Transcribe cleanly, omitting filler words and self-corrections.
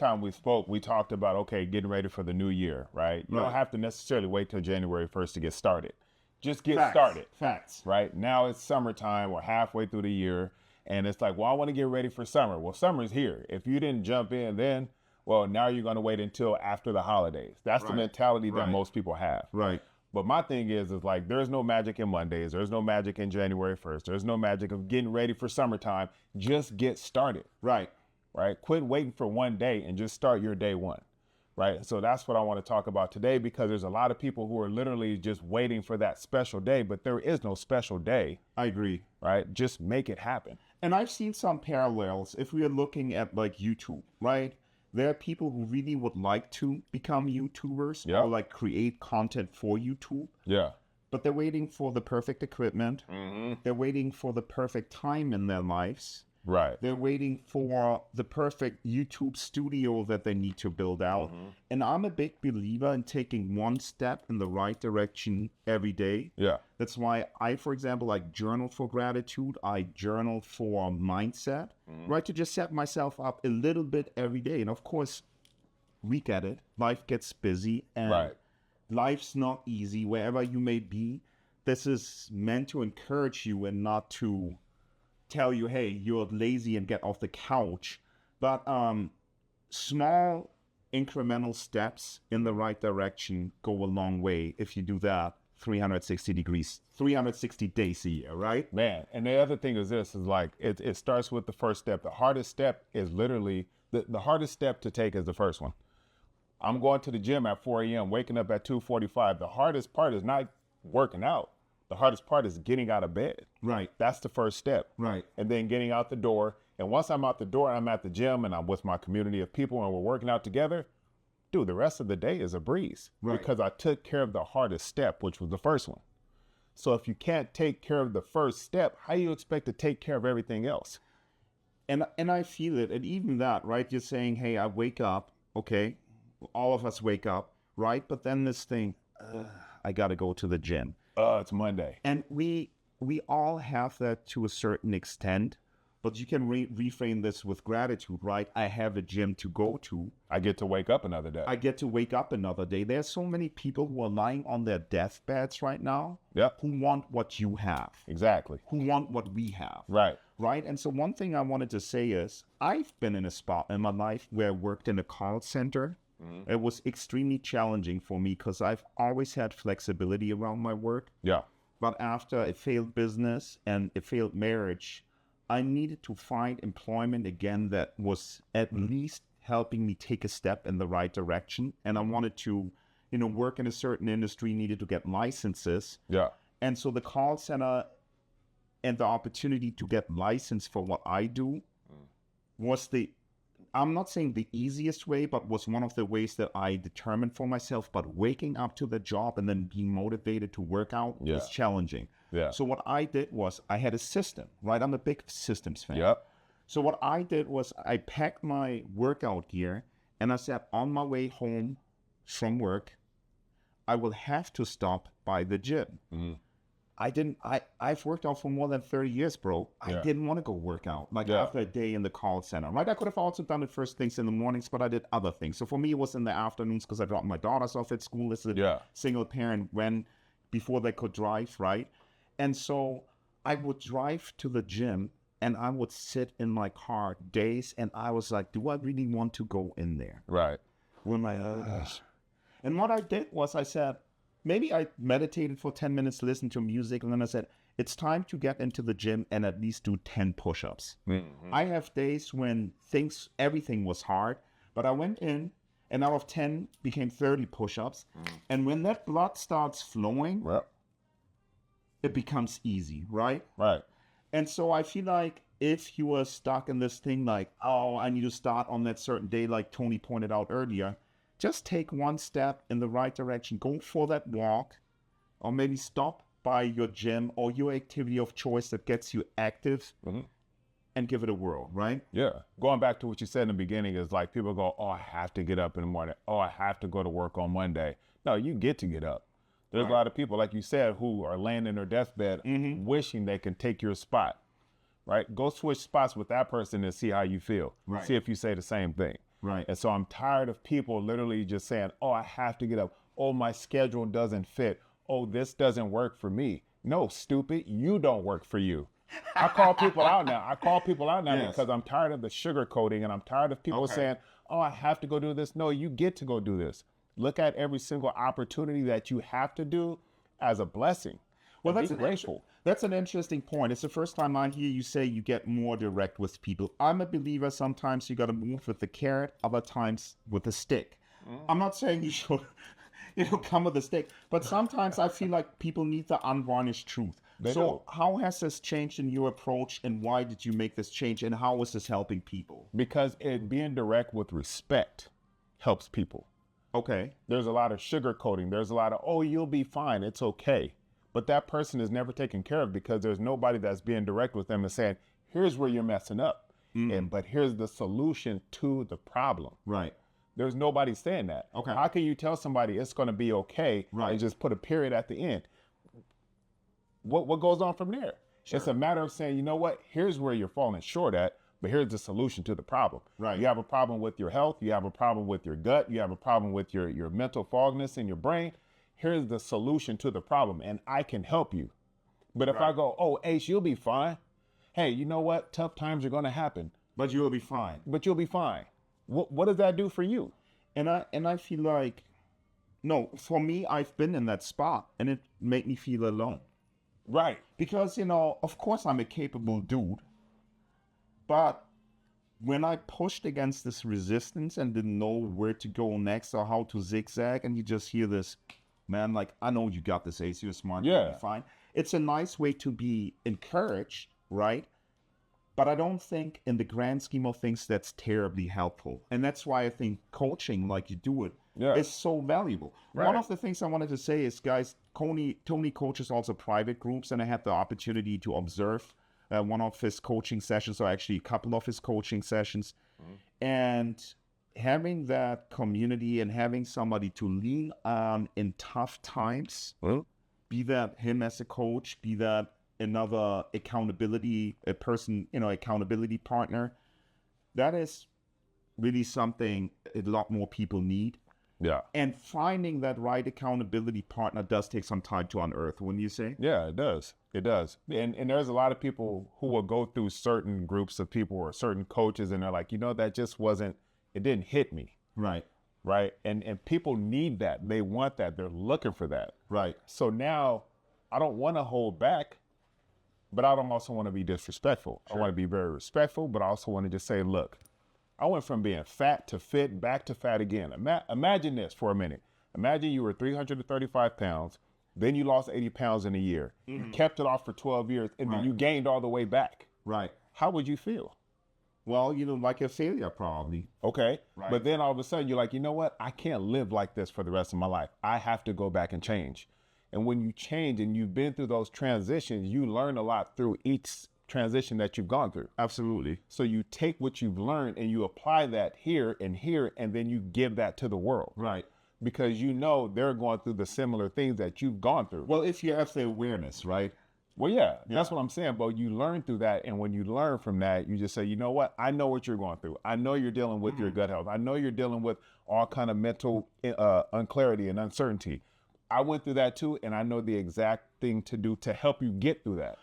time we spoke, we talked about, okay, getting ready for the new year, right? You don't have to necessarily wait till January 1st to get started. Just get started. Facts. Right? Now it's summertime. We're halfway through the year. And it's like, well, I want to get ready for summer. Well, summer's here. If you didn't jump in then, well, now you're going to wait until after the holidays. That's the mentality that most people have. Right. But my thing is like, there's no magic in Mondays. There's no magic in January 1st. There's no magic of getting ready for summertime. Just get started. Right. Right? Quit waiting for one day and just start your day one. Right? So that's what I want to talk about today, because there's a lot of people who are literally just waiting for that special day, but there is no special day. I agree. Right? Just make it happen. And I've seen some parallels. If we are looking at like YouTube, right? There are people who really would like to become YouTubers or like create content for YouTube. Yeah. But they're waiting for the perfect equipment. They're waiting for the perfect time in their lives. Right. They're waiting for the perfect YouTube studio that they need to build out. And I'm a big believer in taking one step in the right direction every day. Yeah. That's why I, for example, like journal for gratitude. I journal for mindset, right? To just set myself up a little bit every day. And of course, we get it. Life gets busy and life's not easy wherever you may be. This is meant to encourage you and not to tell you, hey, you're lazy and get off the couch. But small incremental steps in the right direction go a long way if you do that 360 days a year, right? Man, and the other thing is this, is like, it starts with the first step. The hardest step is literally, the hardest step to take is the first one. I'm going to the gym at 4 a.m., waking up at 2:45. The hardest part is not working out. The hardest part is getting out of bed. Right. That's the first step. Right. And then getting out the door. And once I'm out the door, I'm at the gym and I'm with my community of people and we're working out together. Dude, the rest of the day is a breeze. Right. Because I took care of the hardest step, which was the first one. So if you can't take care of the first step, how do you expect to take care of everything else? And I feel it. And even that, right? You're saying, hey, I wake up. Okay. All of us wake up, right? But then this thing, I got to go to the gym. It's Monday. And we all have that to a certain extent, but you can reframe this with gratitude, right? I have a gym to go to. I get to wake up another day. I get to wake up another day. There's so many people who are lying on their deathbeds right now who want what you have. Exactly. Who want what we have. Right. Right? And so one thing I wanted to say is I've been in a spot in my life where I worked in a call center. It was extremely challenging for me because I've always had flexibility around my work. Yeah. But after a failed business and a failed marriage, I needed to find employment again that was at least helping me take a step in the right direction. And I wanted to, work in a certain industry, needed to get licenses. Yeah. And so the call center and the opportunity to get licensed for what I do was I'm not saying the easiest way, but was one of the ways that I determined for myself. But waking up to the job and then being motivated to work out is challenging. Yeah. So what I did was I had a system, right? I'm a big systems fan. Yep. So what I did was I packed my workout gear and I said on my way home from work, I will have to stop by the gym. I've worked out for more than 30 years, bro. I didn't want to go work out after a day in the call center, right? I could have also done it first things in the mornings, but I did other things. So for me, it was in the afternoons because I dropped my daughters off at school as a single parent before they could drive, right? And so I would drive to the gym and I would sit in my car days and I was like, do I really want to go in there? Right. When and what I did was I said, maybe I meditated for 10 minutes, listened to music, and then I said, it's time to get into the gym and at least do 10 push-ups. I have days when everything was hard, but I went in and out of 10 became 30 push-ups. And when that blood starts flowing, it becomes easy, right? Right. And so I feel like if you are stuck in this thing like, oh, I need to start on that certain day, like Tony pointed out earlier, just take one step in the right direction. Go for that walk, or maybe stop by your gym or your activity of choice that gets you active and give it a whirl, right? Yeah. Going back to what you said in the beginning is like people go, oh, I have to get up in the morning. Oh, I have to go to work on Monday. No, you get to get up. There's a lot of people, like you said, who are laying in their deathbed wishing they can take your spot, right? Go switch spots with that person and see how you feel. Right. See if you say the same thing. Right. And so I'm tired of people literally just saying, oh, I have to get up. Oh, my schedule doesn't fit. Oh, this doesn't work for me. No, stupid, you don't work for you. I call people out now. I call people out now Yes. because I'm tired of the sugarcoating, and I'm tired of people Okay. saying, oh, I have to go do this. No, you get to go do this. Look at every single opportunity that you have to do as a blessing. Well, And that's be grateful. That's an interesting point. It's the first time I hear you say you get more direct with people. I'm a believer sometimes you got to move with the carrot, other times with the stick. I'm not saying you should, come with a stick, but sometimes I feel like people need the unvarnished truth. They So do. how has this changed in your approach, and why did you make this change, and how is this helping people? Because being direct with respect helps people. Okay. There's a lot of sugarcoating. There's a lot of, oh, you'll be fine. It's okay. But that person is never taken care of because there's nobody that's being direct with them and saying, here's where you're messing up. But here's the solution to the problem. Right. There's nobody saying that. Okay. How can you tell somebody it's going to be okay Right. and just put a period at the end? What goes on from there? Sure. It's a matter of saying, you know what? Here's where you're falling short at, but here's the solution to the problem. Right. You have a problem with your health. You have a problem with your gut. You have a problem with your mental fogness in your brain. Here's the solution to the problem, and I can help you. But if I go, oh, Ace, you'll be fine. Hey, you know what? Tough times are going to happen, But you will be fine. but you'll be fine. What does that do for you? And I feel like, no, for me, I've been in that spot, and it made me feel alone. Right. Because, of course I'm a capable dude, but when I pushed against this resistance and didn't know where to go next or how to zigzag, and you just hear this, man, like, I know you got this, Ace, you're smart, Yeah. you'll be fine. It's a nice way to be encouraged, right? But I don't think in the grand scheme of things that's terribly helpful. And that's why I think coaching, like you do it, Yeah. is so valuable. Right. One of the things I wanted to say is, guys, Tony coaches also private groups, and I had the opportunity to observe one of his coaching sessions, or actually a couple of his coaching sessions. And having that community and having somebody to lean on in tough times, be that him as a coach, be that another accountability partner, that is really something a lot more people need. Yeah. And finding that right accountability partner does take some time to unearth, wouldn't you say? Yeah, it does. It does. And there's a lot of people who will go through certain groups of people or certain coaches, and they're like, that just it didn't hit me. Right. Right. And people need that. They want that. They're looking for that. Right. So now I don't want to hold back, but I don't also want to be disrespectful. Sure. I want to be very respectful, but I also want to just say, look, I went from being fat to fit, back to fat again. Imagine this for a minute. Imagine you were 335 pounds, then you lost 80 pounds in a year, you kept it off for 12 years, and then you gained all the way back. Right. How would you feel? Well, like a failure probably. Okay. Right. But then all of a sudden you're like, you know what? I can't live like this for the rest of my life. I have to go back and change. And when you change and you've been through those transitions, you learn a lot through each transition that you've gone through. Absolutely. So you take what you've learned and you apply that here, and then you give that to the world. Right. Because they're going through the similar things that you've gone through. Well, if you have the awareness, right? Well, yeah, that's what I'm saying. But you learn through that. And when you learn from that, you just say, you know what? I know what you're going through. I know you're dealing with your gut health. I know you're dealing with all kind of mental unclarity and uncertainty. I went through that too, and I know the exact thing to do to help you get through that.